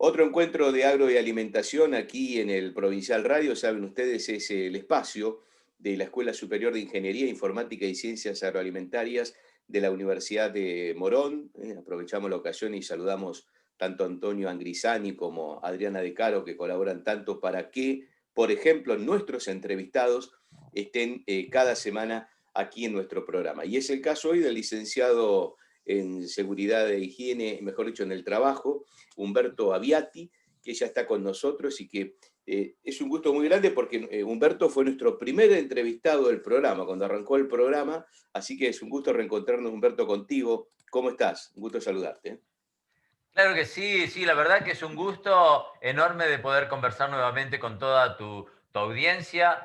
Otro encuentro de agro y alimentación aquí en el Provincial Radio, saben ustedes, es el espacio de la Escuela Superior de Ingeniería Informática y Ciencias Agroalimentarias de la Universidad de Morón. Aprovechamos la ocasión y saludamos tanto a Antonio Angrisani como a Adriana De Caro, que colaboran tanto para que, por ejemplo, nuestros entrevistados estén cada semana aquí en nuestro programa. Y es el caso hoy del licenciado en Seguridad e Higiene, mejor dicho, en el trabajo, Humberto Aviati, que ya está con nosotros y que es un gusto muy grande porque Humberto fue nuestro primer entrevistado del programa, cuando arrancó el programa, así que es un gusto reencontrarnos, Humberto, contigo. ¿Cómo estás? Un gusto saludarte. Claro que sí, sí, la verdad que es un gusto enorme de poder conversar nuevamente con toda tu audiencia,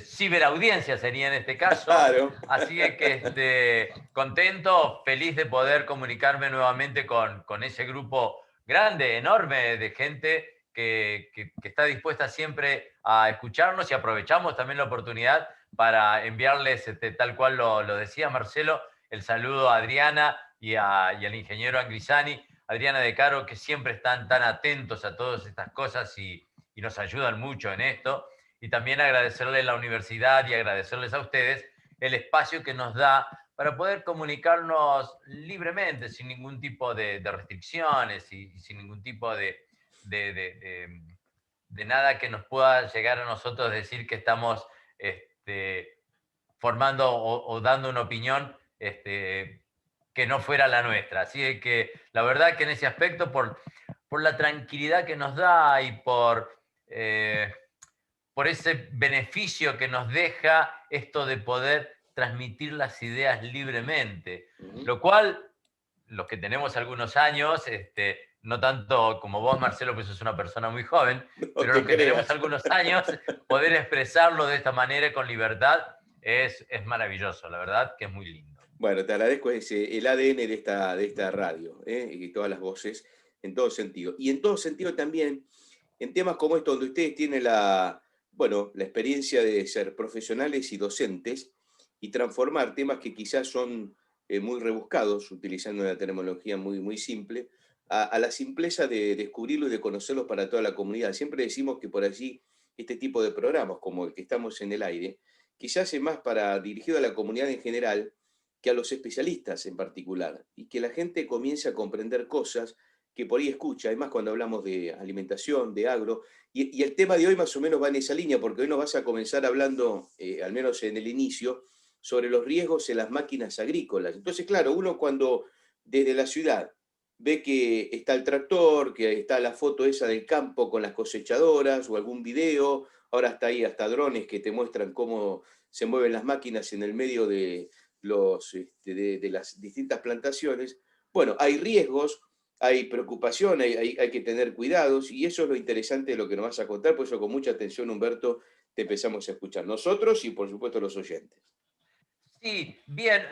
ciberaudiencia sería en este caso, Claro. así que contento, feliz de poder comunicarme nuevamente con ese grupo grande, enorme de gente que está dispuesta siempre a escucharnos y aprovechamos también la oportunidad para enviarles, tal cual lo decía Marcelo, el saludo a Adriana y al ingeniero Angrisani. Adriana De Caro, que siempre están tan atentos a todas estas cosas y nos ayudan mucho en esto. Y también agradecerle a la universidad y agradecerles a ustedes el espacio que nos da para poder comunicarnos libremente, sin ningún tipo de restricciones y sin ningún tipo de, de, de nada que nos pueda llegar a nosotros decir que estamos formando o dando una opinión que no fuera la nuestra. Así que la verdad que en ese aspecto, por la tranquilidad que nos da y por ese beneficio que nos deja esto de poder transmitir las ideas libremente, lo cual los que tenemos algunos años, no tanto como vos, Marcelo, pues sos una persona muy joven, No pero los te que tenemos creas. algunos años, poder expresarlo de esta manera con libertad es maravilloso, la verdad que es muy lindo. Bueno, te agradezco el ADN de esta radio, y todas las voces, en todo sentido. Y en todo sentido también, en temas como estos, donde ustedes tienen bueno, la experiencia de ser profesionales y docentes y transformar temas que quizás son muy rebuscados, utilizando una terminología muy simple, a la simpleza de descubrirlo y de conocerlos para toda la comunidad. Siempre decimos que por allí este tipo de programas, como el que estamos en el aire, quizás es más dirigido a la comunidad en general que a los especialistas en particular, y que la gente comience a comprender cosas que por ahí escucha, además cuando hablamos de alimentación, de agro, y el tema de hoy más o menos va en esa línea, porque hoy nos vas a comenzar hablando, al menos en el inicio, sobre los riesgos en las máquinas agrícolas. Entonces, claro, uno cuando desde la ciudad ve que está el tractor, que está la foto esa del campo con las cosechadoras o algún video, ahora está ahí hasta drones que te muestran cómo se mueven las máquinas en el medio de las distintas plantaciones. Bueno, hay riesgos, hay preocupación, hay que tener cuidados, y eso es lo interesante de lo que nos vas a contar. Por eso con mucha atención, Humberto, te empezamos a escuchar nosotros y por supuesto los oyentes. Sí, bien,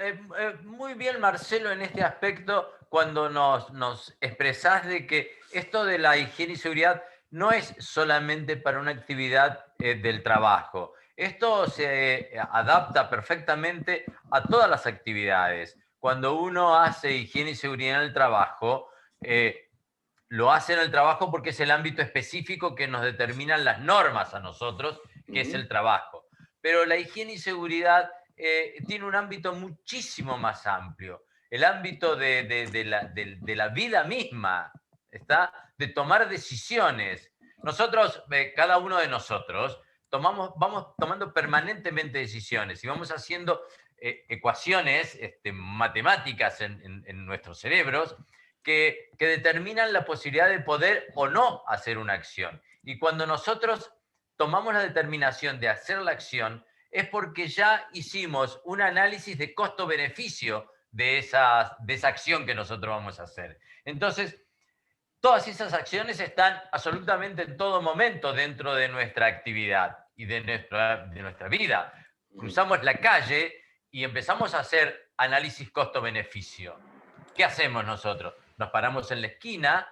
muy bien Marcelo en este aspecto cuando nos expresás de que esto de la higiene y seguridad no es solamente para una actividad del trabajo. Esto se adapta perfectamente a todas las actividades. Cuando uno hace higiene y seguridad en el trabajo, lo hace en el trabajo porque es el ámbito específico que nos determinan las normas a nosotros, que es Ujú. el trabajo. Pero la higiene y seguridad tiene un ámbito muchísimo más amplio, el ámbito de la vida misma, ¿está? De tomar decisiones. Nosotros, cada uno de nosotros, vamos tomando permanentemente decisiones y vamos haciendo ecuaciones matemáticas en nuestros cerebros que determinan la posibilidad de poder o no hacer una acción. Y cuando nosotros tomamos la determinación de hacer la acción, es porque ya hicimos un análisis de costo-beneficio de esa acción que nosotros vamos a hacer. Entonces, todas esas acciones están absolutamente en todo momento dentro de nuestra actividad y de nuestra vida. Ujú. Cruzamos la calle y empezamos a hacer análisis costo-beneficio. ¿Qué hacemos nosotros? Nos paramos en la esquina,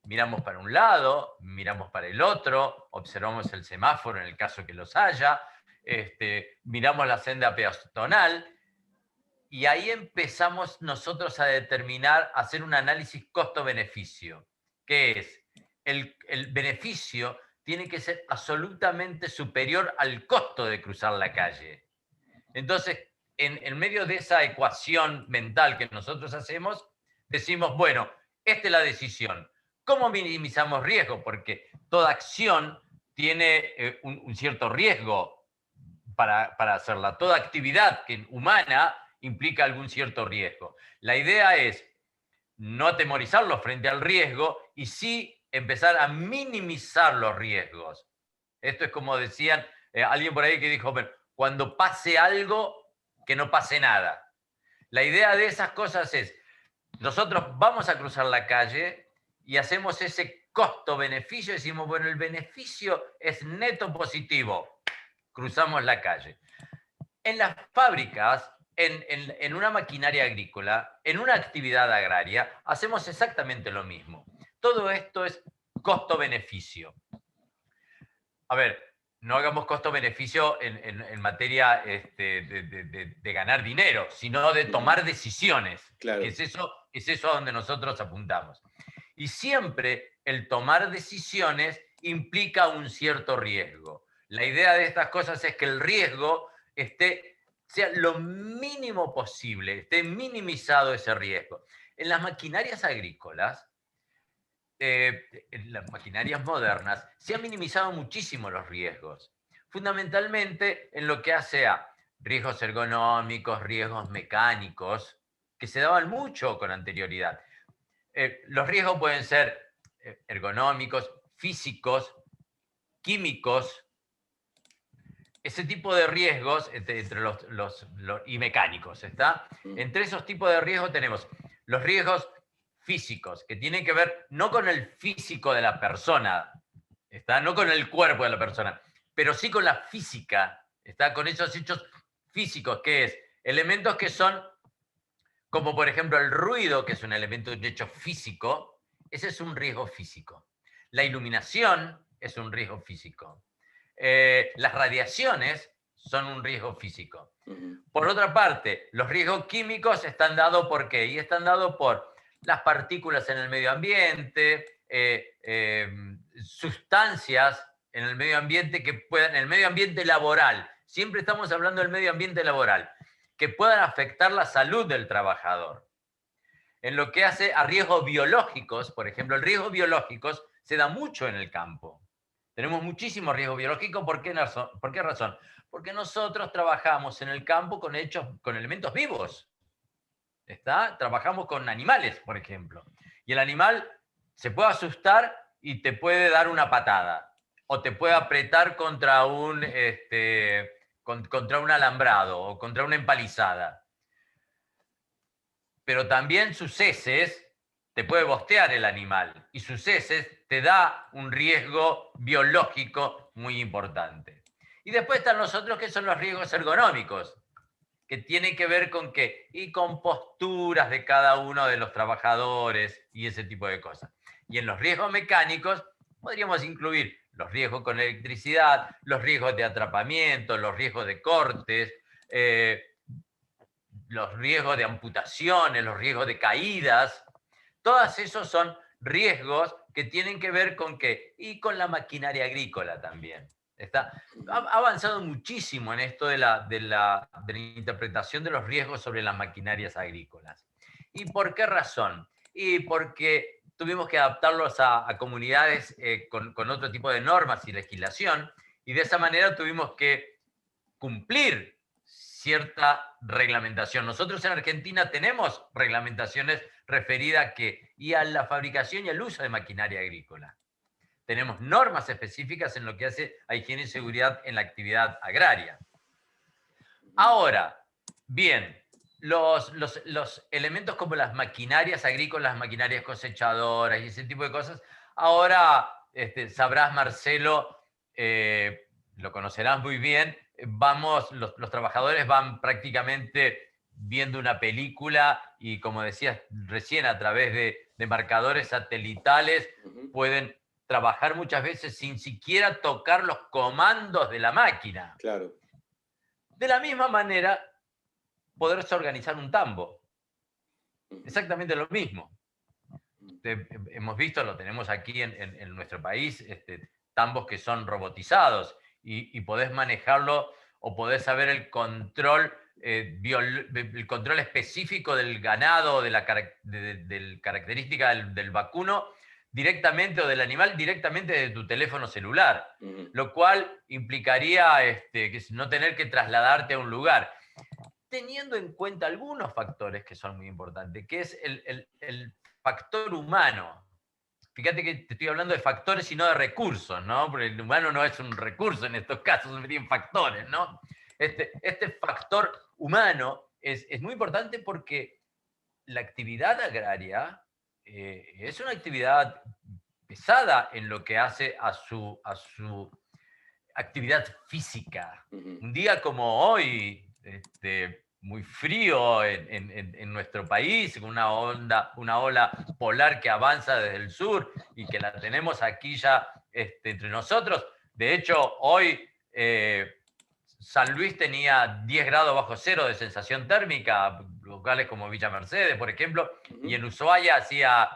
miramos para un lado, miramos para el otro, observamos el semáforo en el caso que los haya, miramos la senda peatonal y ahí empezamos nosotros a determinar, a hacer un análisis costo-beneficio, que es el beneficio tiene que ser absolutamente superior al costo de cruzar la calle. Entonces, en medio de esa ecuación mental que nosotros hacemos, decimos, bueno, esta es la decisión. ¿Cómo minimizamos riesgo? Porque toda acción tiene un cierto riesgo para hacerla. Toda actividad humana implica algún cierto riesgo. La idea es no atemorizarlos frente al riesgo y sí empezar a minimizar los riesgos. Esto es como decían alguien por ahí que dijo, bueno, cuando pase algo, que no pase nada. La idea de esas cosas es, nosotros vamos a cruzar la calle y hacemos ese costo-beneficio, decimos, bueno, el beneficio es neto positivo, cruzamos la calle. En las fábricas, en una maquinaria agrícola, en una actividad agraria, hacemos exactamente lo mismo. Todo esto es costo-beneficio. A ver, no hagamos costo-beneficio en materia de ganar dinero, sino de tomar decisiones. Claro. Que es eso a donde nosotros apuntamos. Y siempre el tomar decisiones implica un cierto riesgo. La idea de estas cosas es que el riesgo sea lo mínimo posible, esté minimizado ese riesgo. En las maquinarias agrícolas, en las maquinarias modernas, se han minimizado muchísimo los riesgos, fundamentalmente en lo que hace a riesgos ergonómicos, riesgos mecánicos, que se daban mucho con anterioridad. Los riesgos pueden ser ergonómicos, físicos, químicos, ese tipo de riesgos entre y mecánicos, ¿está? Entre esos tipos de riesgos tenemos los riesgos físicos, que tienen que ver no con el físico de la persona, ¿está? No con el cuerpo de la persona, pero sí con la física, ¿está? Con esos hechos físicos, que es elementos que son, como por ejemplo el ruido, que es un elemento, un hecho físico, ese es un riesgo físico. La iluminación es un riesgo físico. Las radiaciones son un riesgo físico. Por otra parte, los riesgos químicos están dados por qué? Y están dados por las partículas en el medio ambiente, sustancias en el medio ambiente que puedan, en el medio ambiente laboral, siempre estamos hablando del medio ambiente laboral, que puedan afectar la salud del trabajador. En lo que hace a riesgos biológicos, por ejemplo, el riesgo biológicos se da mucho en el campo. Tenemos muchísimo riesgo biológico. ¿Por qué razón? Porque nosotros trabajamos en el campo con elementos vivos. Trabajamos con animales, por ejemplo. Y el animal se puede asustar y te puede dar una patada. O te puede apretar contra un alambrado o contra una empalizada. Pero también sus heces te puede bostear el animal. Y sus heces te da un riesgo biológico muy importante. Y después están los otros, que son los riesgos ergonómicos, que tienen que ver con qué, y con posturas de cada uno de los trabajadores y ese tipo de cosas. Y en los riesgos mecánicos podríamos incluir los riesgos con electricidad, los riesgos de atrapamiento, los riesgos de cortes, los riesgos de amputaciones, los riesgos de caídas. Todos esos son riesgos que tienen que ver con qué, y con la maquinaria agrícola también. Ha avanzado muchísimo en esto de la interpretación de los riesgos sobre las maquinarias agrícolas. ¿Y por qué razón? Y porque tuvimos que adaptarlos a comunidades con otro tipo de normas y legislación, y de esa manera tuvimos que cumplir cierta reglamentación. Nosotros en Argentina tenemos reglamentaciones referidas a la fabricación y al uso de maquinaria agrícola. Tenemos normas específicas en lo que hace a higiene y seguridad en la actividad agraria. Ahora, bien, los elementos como las maquinarias agrícolas, las maquinarias cosechadoras y ese tipo de cosas, ahora sabrás, Marcelo, lo conocerás muy bien, los trabajadores van prácticamente viendo una película y, como decías recién, a través de marcadores satelitales pueden trabajar muchas veces sin siquiera tocar los comandos de la máquina. Claro. De la misma manera, poderse organizar un tambo. Exactamente lo mismo. hemos visto, lo tenemos aquí en nuestro país, tambos que son robotizados y podés manejarlo o podés saber el control, el control específico del ganado, de la característica del vacuno directamente o del animal directamente de tu teléfono celular, lo cual implicaría que no tener que trasladarte a un lugar, teniendo en cuenta algunos factores que son muy importantes, que es el factor humano. Fíjate que te estoy hablando de factores y no de recursos, ¿no? Porque el humano no es un recurso en estos casos, son bien factores, ¿no? Este factor humano es muy importante porque la actividad agraria es una actividad pesada en lo que hace a su actividad física. Un día como hoy, muy frío en nuestro país, con una ola polar que avanza desde el sur y que la tenemos aquí ya entre nosotros. De hecho, hoy San Luis tenía 10 grados bajo cero de sensación térmica, locales como Villa Mercedes, por ejemplo, y en Ushuaia hacía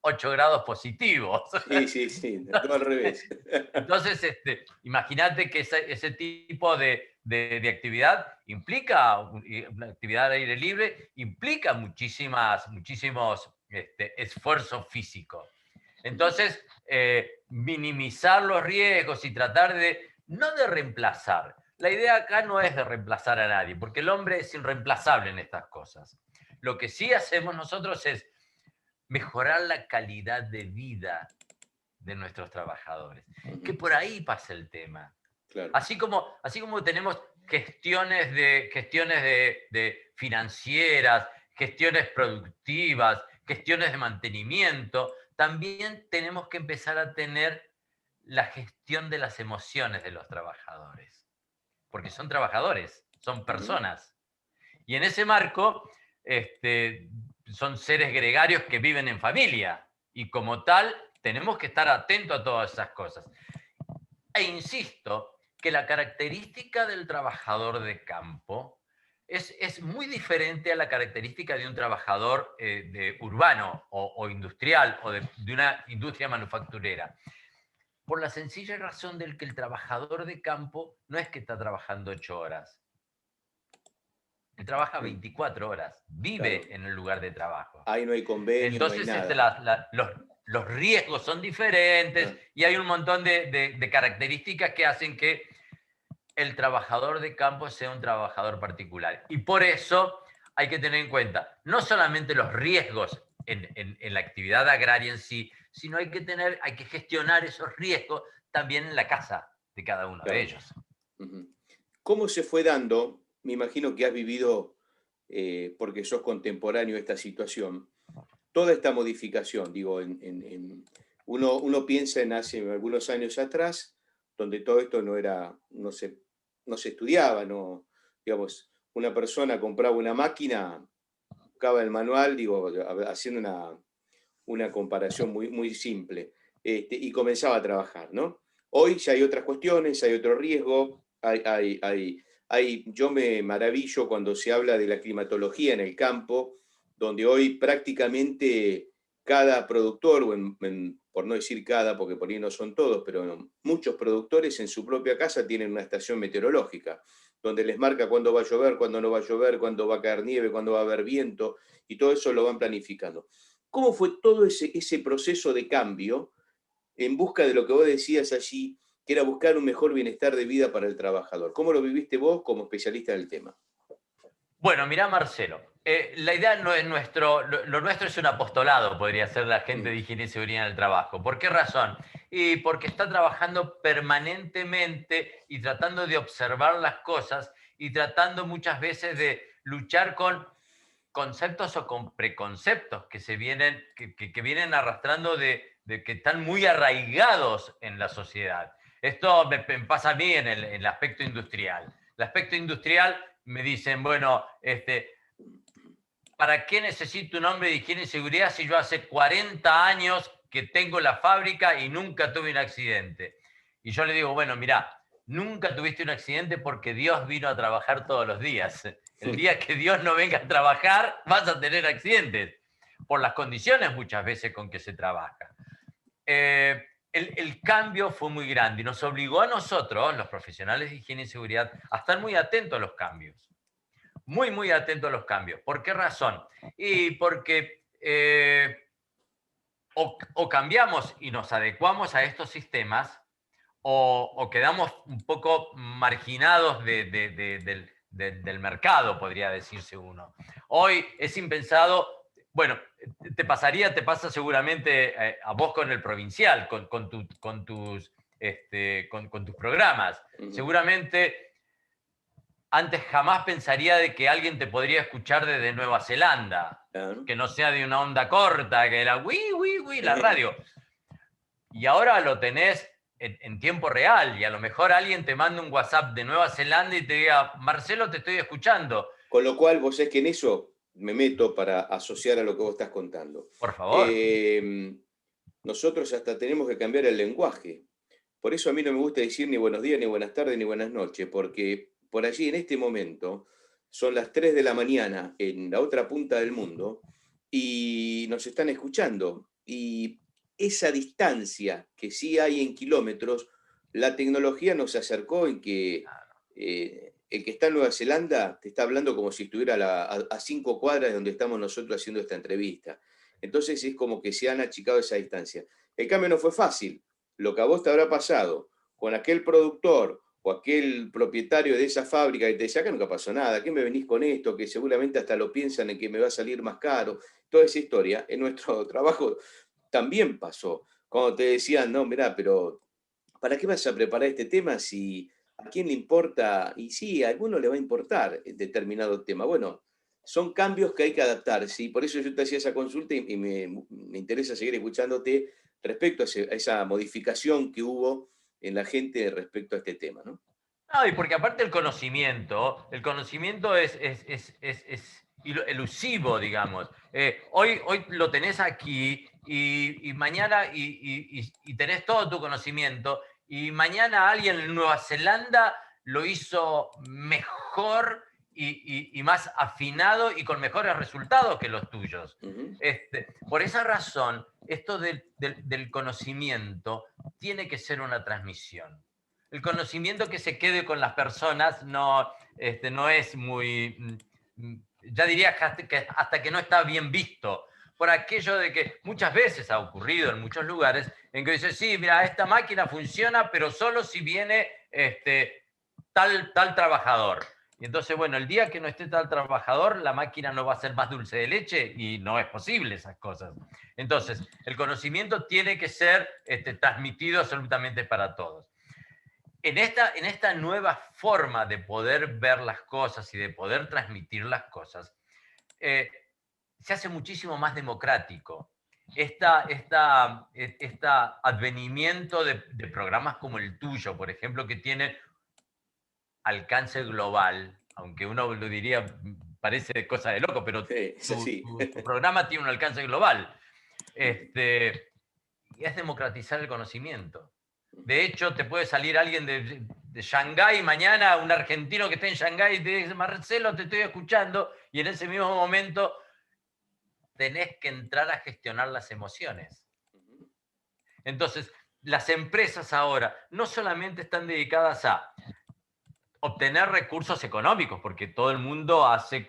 8 grados positivos. Sí, todo al revés. Entonces, imagínate que ese tipo de actividad implica, una actividad al aire libre, implica muchísimos esfuerzo físico. Entonces, minimizar los riesgos y tratar no de reemplazar. La idea acá no es de reemplazar a nadie, porque el hombre es irreemplazable en estas cosas. Lo que sí hacemos nosotros es mejorar la calidad de vida de nuestros trabajadores. Que por ahí pasa el tema. Claro. Así como tenemos gestiones de financieras, gestiones productivas, gestiones de mantenimiento, también tenemos que empezar a tener la gestión de las emociones de los trabajadores. Porque son trabajadores, son personas. Y en ese marco, son seres gregarios que viven en familia. Y como tal, tenemos que estar atentos a todas esas cosas. E insisto que la característica del trabajador de campo es muy diferente a la característica de un trabajador urbano o industrial o de una industria manufacturera. Por la sencilla razón del que el trabajador de campo no es que está trabajando 8 horas. Él trabaja 24 horas, vive en el lugar de trabajo. Ahí no hay convenio, entonces, no hay nada. los riesgos son diferentes y hay un montón de características que hacen que el trabajador de campo sea un trabajador particular. Y por eso hay que tener en cuenta no solamente los riesgos en la actividad agraria en sí, sino hay que gestionar esos riesgos también en la casa de cada uno de ellos. ¿Cómo se fue dando? Me imagino que has vivido, porque sos contemporáneo a esta situación, toda esta modificación. Digo, uno piensa en hace algunos años atrás, donde todo esto no se estudiaba, digamos, una persona compraba una máquina, buscaba el manual, digo, haciendo una comparación muy simple, y comenzaba a trabajar, ¿no? Hoy ya hay otras cuestiones, hay otro riesgo, yo me maravillo cuando se habla de la climatología en el campo, donde hoy prácticamente cada productor, por no decir cada, porque por ahí no son todos, pero muchos productores en su propia casa tienen una estación meteorológica, donde les marca cuándo va a llover, cuándo no va a llover, cuándo va a caer nieve, cuándo va a haber viento, y todo eso lo van planificando. ¿Cómo fue todo ese proceso de cambio en busca de lo que vos decías allí, que era buscar un mejor bienestar de vida para el trabajador? ¿Cómo lo viviste vos como especialista del tema? Bueno, mirá, Marcelo, la idea no es lo nuestro es un apostolado, podría ser la gente de higiene y seguridad en el trabajo. ¿Por qué razón? Y porque está trabajando permanentemente y tratando de observar las cosas y tratando muchas veces de luchar con conceptos o con preconceptos que vienen arrastrando de que están muy arraigados en la sociedad. Esto me pasa a mí en el aspecto industrial. El aspecto industrial me dicen, bueno, ¿para qué necesito un hombre de higiene y seguridad si yo hace 40 años que tengo la fábrica y nunca tuve un accidente? Y yo le digo, bueno, mirá, nunca tuviste un accidente porque Dios vino a trabajar todos los días. El día que Dios no venga a trabajar, vas a tener accidentes. por las condiciones muchas veces con que se trabaja. El cambio fue muy grande y nos obligó a nosotros, los profesionales de higiene y seguridad, a estar muy atentos a los cambios. Muy, muy atentos a los cambios. ¿Por qué razón? Y porque o cambiamos y nos adecuamos a estos sistemas, o quedamos un poco marginados del mercado, podría decirse uno. Hoy es impensado, bueno, te pasa seguramente a vos con el provincial, con tus programas. Seguramente antes jamás pensaría de que alguien te podría escuchar desde Nueva Zelanda, claro, que no sea de una onda corta, que era la radio. Y ahora lo tenés en tiempo real, y a lo mejor alguien te manda un WhatsApp de Nueva Zelanda y te diga, Marcelo, te estoy escuchando. Con lo cual, vos sabés que en eso me meto para asociar a lo que vos estás contando. Por favor. Nosotros hasta tenemos que cambiar el lenguaje. Por eso a mí no me gusta decir ni buenos días, ni buenas tardes, ni buenas noches, porque por allí en este momento son las 3 de la mañana en la otra punta del mundo y nos están escuchando. Y esa distancia que sí hay en kilómetros, la tecnología nos acercó en que el que está en Nueva Zelanda te está hablando como si estuviera a 5 cuadras de donde estamos nosotros haciendo esta entrevista. Entonces es como que se han achicado esa distancia. El cambio no fue fácil. Lo que a vos te habrá pasado con aquel productor o aquel propietario de esa fábrica que te decía, acá nunca pasó nada, ¿qué me venís con esto? Que seguramente hasta lo piensan en que me va a salir más caro. Toda esa historia en nuestro trabajo también pasó. Cuando te decían, no, mirá, pero ¿para qué vas a preparar este tema si a quién le importa? Y sí, a alguno le va a importar determinado tema. Bueno, son cambios que hay que adaptarse y por eso yo te hacía esa consulta y me interesa seguir escuchándote respecto a esa modificación que hubo en la gente respecto a este tema, ¿no? No, y porque aparte el conocimiento es elusivo, digamos. Hoy lo tenés aquí y mañana y tenés todo tu conocimiento y mañana alguien en Nueva Zelanda lo hizo mejor y más afinado y con mejores resultados que los tuyos. Por esa razón, esto del conocimiento tiene que ser una transmisión. El conocimiento que se quede con las personas no es muy, ya diría que hasta que no está bien visto, por aquello de que muchas veces ha ocurrido en muchos lugares en que dice, sí, mira, esta máquina funciona, pero solo si viene tal trabajador. Y entonces, bueno, el día que no esté tal trabajador, la máquina no va a ser más dulce de leche y no es posible esas cosas. Entonces, el conocimiento tiene que ser transmitido absolutamente para todos. En esta nueva forma de poder ver las cosas y de poder transmitir las cosas, se hace muchísimo más democrático. Este advenimiento de programas como el tuyo, por ejemplo, que tienen alcance global, aunque uno lo diría, parece cosa de loco, pero tu programa tiene un alcance global. Y es democratizar el conocimiento. De hecho, te puede salir alguien de Shanghái mañana, un argentino que esté en Shanghái y te dice, Marcelo, te estoy escuchando, y en ese mismo momento tenés que entrar a gestionar las emociones. Entonces, las empresas ahora no solamente están dedicadas a obtener recursos económicos, porque todo el mundo hace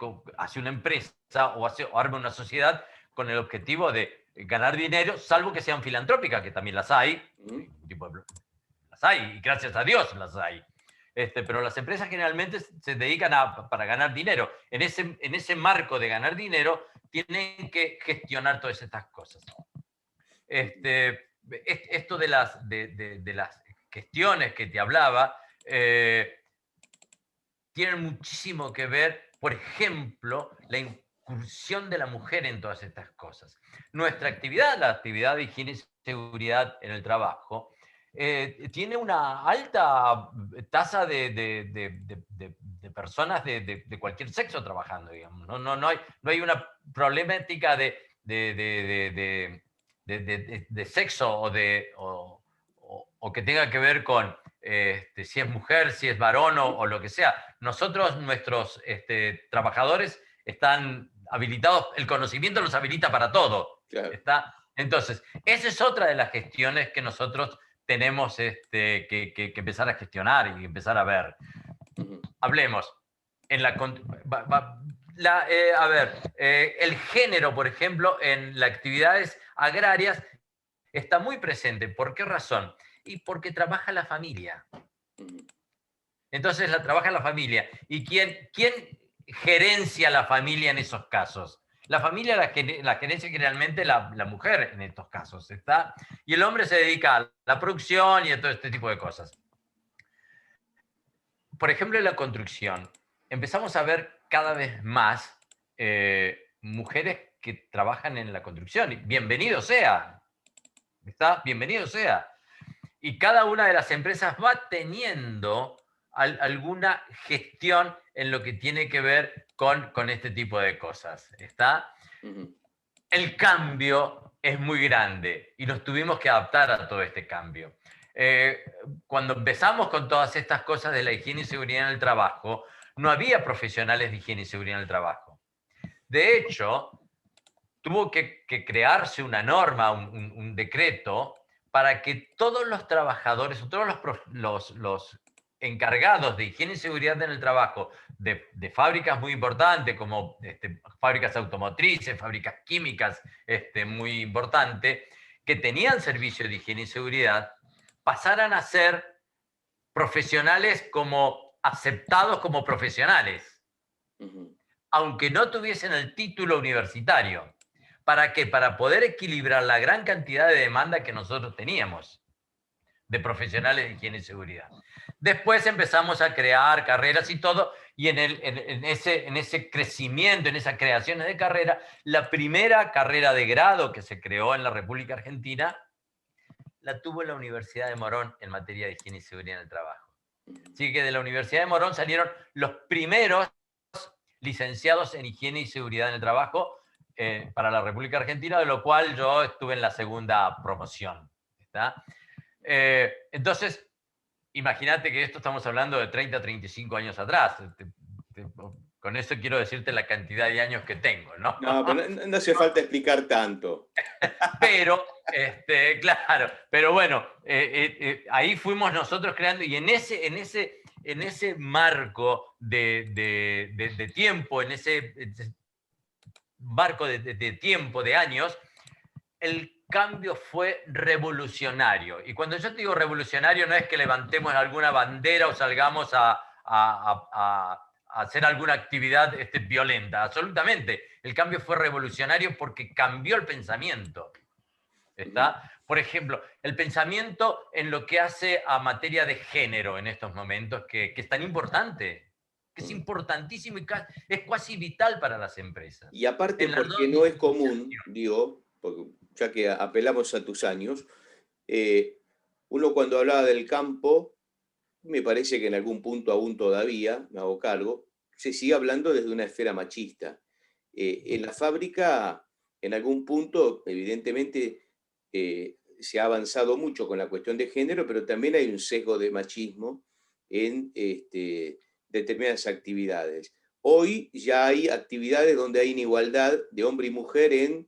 una empresa o arma una sociedad con el objetivo de ganar dinero, salvo que sean filantrópicas, que también las hay, las hay, y gracias a Dios las hay. Pero las empresas generalmente se dedican para ganar dinero. En ese marco de ganar dinero, tienen que gestionar todas estas cosas. Esto de las gestiones que te hablaba, tienen muchísimo que ver, por ejemplo, la incursión de la mujer en todas estas cosas. Nuestra actividad, la actividad de higiene y seguridad en el trabajo, tiene una alta tasa de personas de cualquier sexo trabajando, digamos. No hay una problemática de sexo o que tenga que ver con si es mujer, si es varón o lo que sea. Nuestros trabajadores están habilitados, el conocimiento los habilita para todo. Claro. ¿Está? Entonces, esa es otra de las gestiones que nosotros tenemos que empezar a gestionar y empezar a ver. Hablemos. En la, a ver, el género, por ejemplo, en las actividades agrarias está muy presente. ¿Por qué razón? Y porque trabaja la familia. Entonces la trabaja la familia. ¿Y quién gerencia la familia en esos casos? La familia la gerencia generalmente la mujer en estos casos, ¿está? Y el hombre se dedica a la producción y a todo este tipo de cosas. Por ejemplo, en la construcción, empezamos a ver cada vez más mujeres que trabajan en la construcción. Y bienvenido sea, ¿está? Bienvenido sea. Y cada una de las empresas va teniendo alguna gestión en lo que tiene que ver con este tipo de cosas, ¿está? El cambio es muy grande y nos tuvimos que adaptar a todo este cambio. Cuando empezamos con todas estas cosas de la higiene y seguridad en el trabajo, no había profesionales de higiene y seguridad en el trabajo. De hecho, tuvo que crearse una norma, un decreto, para que todos los trabajadores, todos los encargados de higiene y seguridad en el trabajo de fábricas muy importantes, como fábricas automotrices, fábricas químicas muy importantes, que tenían servicio de higiene y seguridad, pasaran a ser profesionales como aceptados como profesionales, aunque no tuviesen el título universitario. ¿Para qué? Para poder equilibrar la gran cantidad de demanda que nosotros teníamos de profesionales de higiene y seguridad. Después empezamos a crear carreras y todo, y en ese crecimiento, en esas creaciones de carrera, la primera carrera de grado que se creó en la República Argentina la tuvo la Universidad de Morón en materia de higiene y seguridad en el trabajo. Así que de la Universidad de Morón salieron los primeros licenciados en higiene y seguridad en el trabajo para la República Argentina, de lo cual yo estuve en la segunda promoción. ¿Está? Entonces, imagínate que esto estamos hablando de 30 a 35 años atrás. Con eso quiero decirte la cantidad de años que tengo, ¿no? No, pero no hace falta explicar tanto. Pero, claro, pero bueno, ahí fuimos nosotros creando, y en ese marco de tiempo, en ese marco de tiempo, de años, el cambio fue revolucionario. Y cuando yo te digo revolucionario, no es que levantemos alguna bandera o salgamos a hacer alguna actividad violenta, absolutamente. El cambio fue revolucionario porque cambió el pensamiento. ¿Está? Por ejemplo, el pensamiento en lo que hace a materia de género en estos momentos, que es tan importante, que es importantísimo y es casi vital para las empresas. Y aparte porque no es común, digo, porque ya que apelamos a tus años, uno cuando hablaba del campo, me parece que en algún punto aún todavía, me hago cargo, se sigue hablando desde una esfera machista. En la fábrica, en algún punto, evidentemente, se ha avanzado mucho con la cuestión de género, pero también hay un sesgo de machismo en determinadas actividades. Hoy ya hay actividades donde hay inigualdad de hombre y mujer en,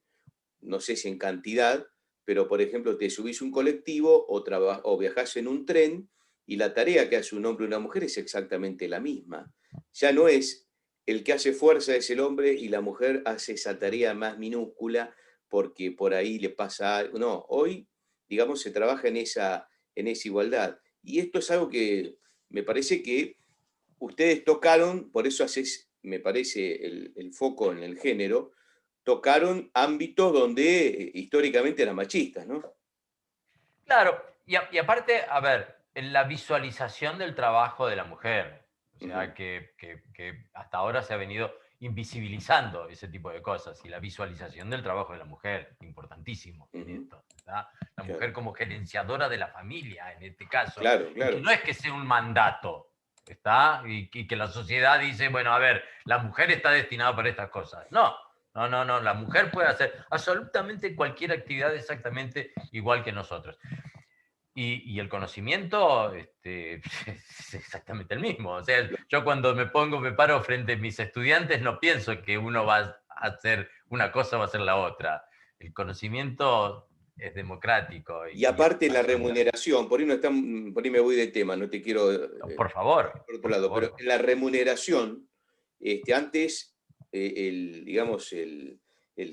no sé si en cantidad, pero por ejemplo te subís un colectivo o viajás en un tren y la tarea que hace un hombre y una mujer es exactamente la misma. Ya no es el que hace fuerza es el hombre y la mujer hace esa tarea más minúscula porque por ahí le pasa algo. No, hoy, digamos, se trabaja en esa igualdad. Y esto es algo que me parece que ustedes tocaron, por eso haces, me parece, el foco en el género, tocaron ámbitos donde históricamente eran machistas, ¿no? Claro, y aparte, a ver, en la visualización del trabajo de la mujer, o sea, que hasta ahora se ha venido invisibilizando ese tipo de cosas, y la visualización del trabajo de la mujer, importantísimo en esto, ¿verdad? La mujer como gerenciadora de la familia, en este caso, claro, claro. y que no es que sea un mandato, ¿está? Y que la sociedad dice, bueno, a ver, la mujer está destinada para estas cosas. No, no, la mujer puede hacer absolutamente cualquier actividad exactamente igual que nosotros. Y el conocimiento es exactamente el mismo. O sea, yo cuando me paro frente a mis estudiantes no pienso que uno va a hacer una cosa o a hacer la otra. El conocimiento es democrático. Y aparte la remuneración, por ahí, no están, por ahí me voy de tema, no te quiero por favor, por otro lado, pero la remuneración, antes, digamos, el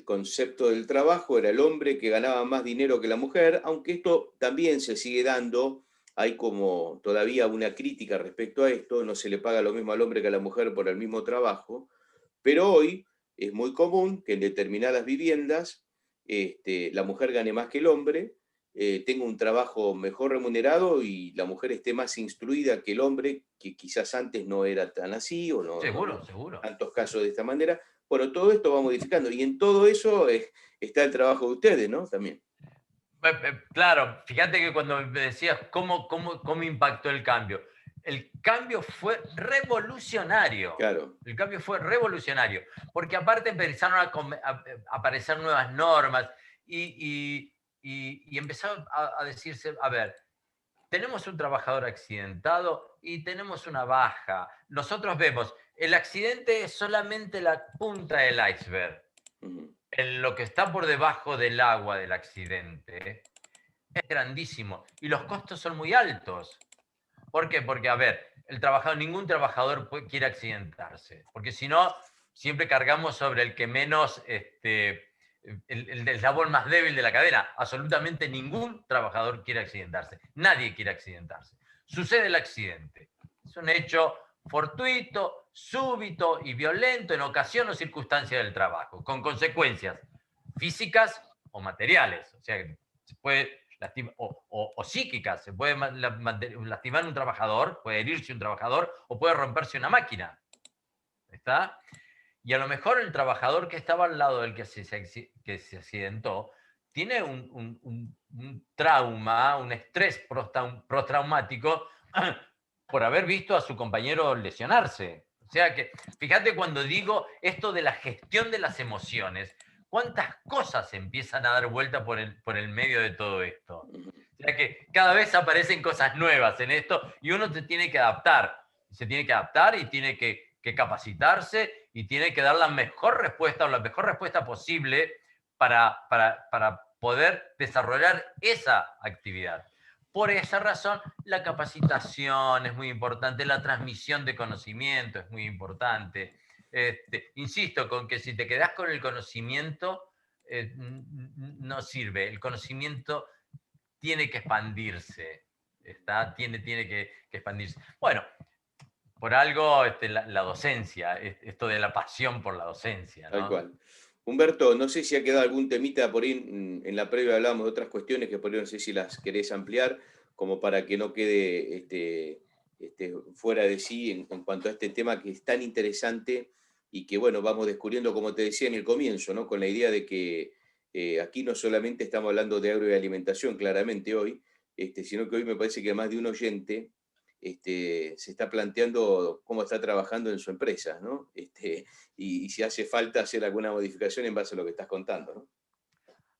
concepto del trabajo era el hombre que ganaba más dinero que la mujer, aunque esto también se sigue dando, hay como todavía una crítica respecto a esto, no se le paga lo mismo al hombre que a la mujer por el mismo trabajo, pero hoy es muy común que en determinadas viviendas la mujer gane más que el hombre, tenga un trabajo mejor remunerado y la mujer esté más instruida que el hombre, que quizás antes no era tan así o no había Seguro, seguro. tantos casos de esta manera. Bueno, todo esto va modificando y en todo eso está el trabajo de ustedes, ¿no? También. Claro, fíjate que cuando me decías cómo impactó el cambio fue revolucionario. Claro. El cambio fue revolucionario, porque aparte empezaron a aparecer nuevas normas y empezaron a decirse, a ver, tenemos un trabajador accidentado y tenemos una baja. Nosotros vemos, el accidente es solamente la punta del iceberg. En lo que está por debajo del agua del accidente es grandísimo y los costos son muy altos. ¿Por qué? Porque, a ver, ningún trabajador quiere accidentarse, porque si no, siempre cargamos sobre el que menos, el eslabón más débil de la cadena. Absolutamente ningún trabajador quiere accidentarse. Nadie quiere accidentarse. Sucede el accidente. Es un hecho fortuito, súbito y violento en ocasión o circunstancia del trabajo, con consecuencias físicas o materiales. O sea, se puede o psíquicas, se puede lastimar un trabajador, puede herirse un trabajador o puede romperse una máquina. ¿Está? Y a lo mejor el trabajador que estaba al lado del que se accidentó tiene un trauma, un estrés postraumático por haber visto a su compañero lesionarse. O sea que, fíjate cuando digo esto de la gestión de las emociones, cuántas cosas empiezan a dar vuelta por el medio de todo esto. O sea que cada vez aparecen cosas nuevas en esto y uno se tiene que adaptar. Se tiene que adaptar y tiene que capacitarse y tiene que dar la mejor respuesta o la mejor respuesta posible para poder desarrollar esa actividad. Por esa razón, la capacitación es muy importante, la transmisión de conocimiento es muy importante. Insisto con que si te quedas con el conocimiento, no sirve. El conocimiento tiene que expandirse. Tiene que expandirse. Bueno, por algo la docencia, esto de la pasión por la docencia, ¿no? Tal cual. Humberto, no sé si ha quedado algún temita por ahí, en la previa hablábamos de otras cuestiones que por ahí no sé si las querés ampliar, como para que no quede fuera de sí en cuanto a este tema que es tan interesante y que, bueno, vamos descubriendo, como te decía en el comienzo, ¿no? Con la idea de que aquí no solamente estamos hablando de agroalimentación, claramente hoy, sino que hoy me parece que más de un oyente se está planteando cómo está trabajando en su empresa, ¿no? Y si hace falta hacer alguna modificación en base a lo que estás contando, ¿no?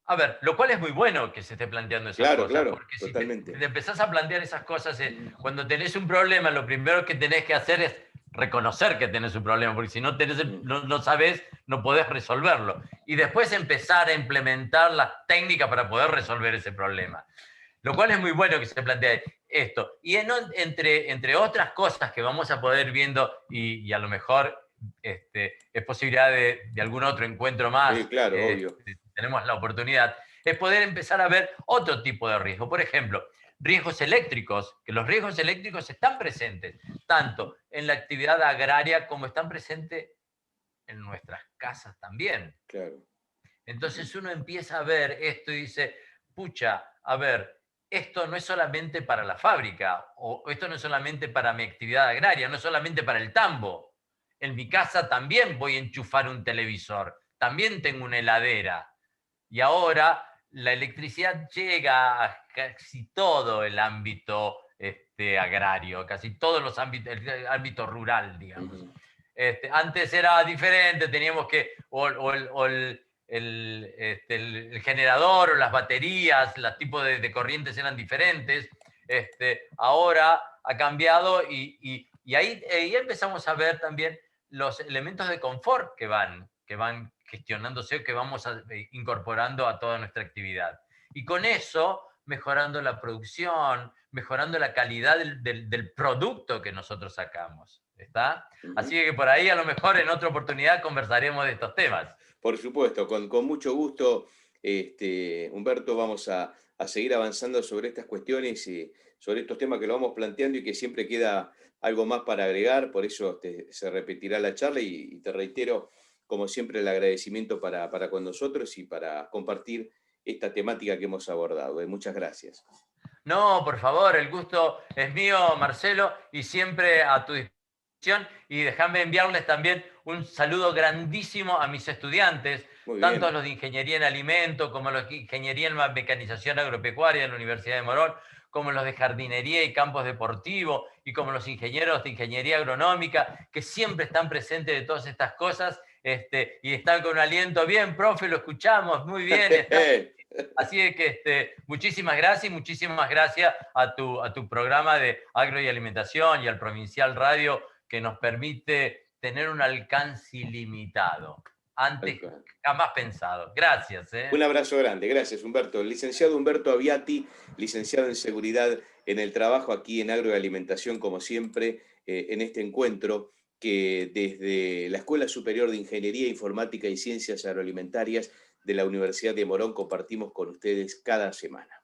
A ver, lo cual es muy bueno que se esté planteando esas Claro, cosas, claro, porque si totalmente. te empezás a plantear esas cosas, cuando tenés un problema, lo primero que tenés que hacer es reconocer que tenés un problema, porque si no, no sabés, no podés resolverlo. Y después empezar a implementar las técnicas para poder resolver ese problema. Lo cual es muy bueno que se plantee esto. Y entre otras cosas que vamos a poder ir viendo, y a lo mejor es posibilidad de algún otro encuentro más, Claro, obvio. tenemos la oportunidad, es poder empezar a ver otro tipo de riesgo. Por ejemplo, riesgos eléctricos, que los riesgos eléctricos están presentes tanto en la actividad agraria como están presentes en nuestras casas también. Claro. Entonces uno empieza a ver esto y dice, pucha, a ver, esto no es solamente para la fábrica, o esto no es solamente para mi actividad agraria, no es solamente para el tambo. En mi casa también voy a enchufar un televisor, también tengo una heladera. Y ahora la electricidad llega a casi todo el ámbito agrario, casi todos los ámbitos, el ámbito rural, digamos. Antes era diferente, teníamos que, el generador o las baterías, los tipos de corrientes eran diferentes. Ahora ha cambiado y ahí empezamos a ver también los elementos de confort que gestionándose, que vamos incorporando a toda nuestra actividad. Y con eso, mejorando la producción, mejorando la calidad del producto que nosotros sacamos. ¿Está? Así que por ahí a lo mejor en otra oportunidad conversaremos de estos temas. Por supuesto, con mucho gusto, Humberto, vamos a seguir avanzando sobre estas cuestiones y sobre estos temas que lo vamos planteando y que siempre queda algo más para agregar, por eso se repetirá la charla y te reitero, como siempre, el agradecimiento para con nosotros y para compartir esta temática que hemos abordado. Muchas gracias. No, por favor, el gusto es mío, Marcelo, y siempre a tu disposición. Y déjame enviarles también un saludo grandísimo a mis estudiantes, tanto a los de Ingeniería en Alimento, como a los de Ingeniería en Mecanización Agropecuaria en la Universidad de Morón, como los de Jardinería y Campos Deportivos, y como los ingenieros de Ingeniería Agronómica, que siempre están presentes de todas estas cosas, y están con un aliento. Bien, profe, lo escuchamos, muy bien. Así que muchísimas gracias y muchísimas gracias a tu programa de Agro y Alimentación y al Provincial Radio, que nos permite tener un alcance ilimitado, antes jamás pensado. Gracias. Un abrazo grande, gracias Humberto. El licenciado Humberto Aviati, licenciado en Seguridad en el Trabajo aquí en Agro y Alimentación, como siempre, en este encuentro que desde la Escuela Superior de Ingeniería Informática y Ciencias Agroalimentarias de la Universidad de Morón compartimos con ustedes cada semana.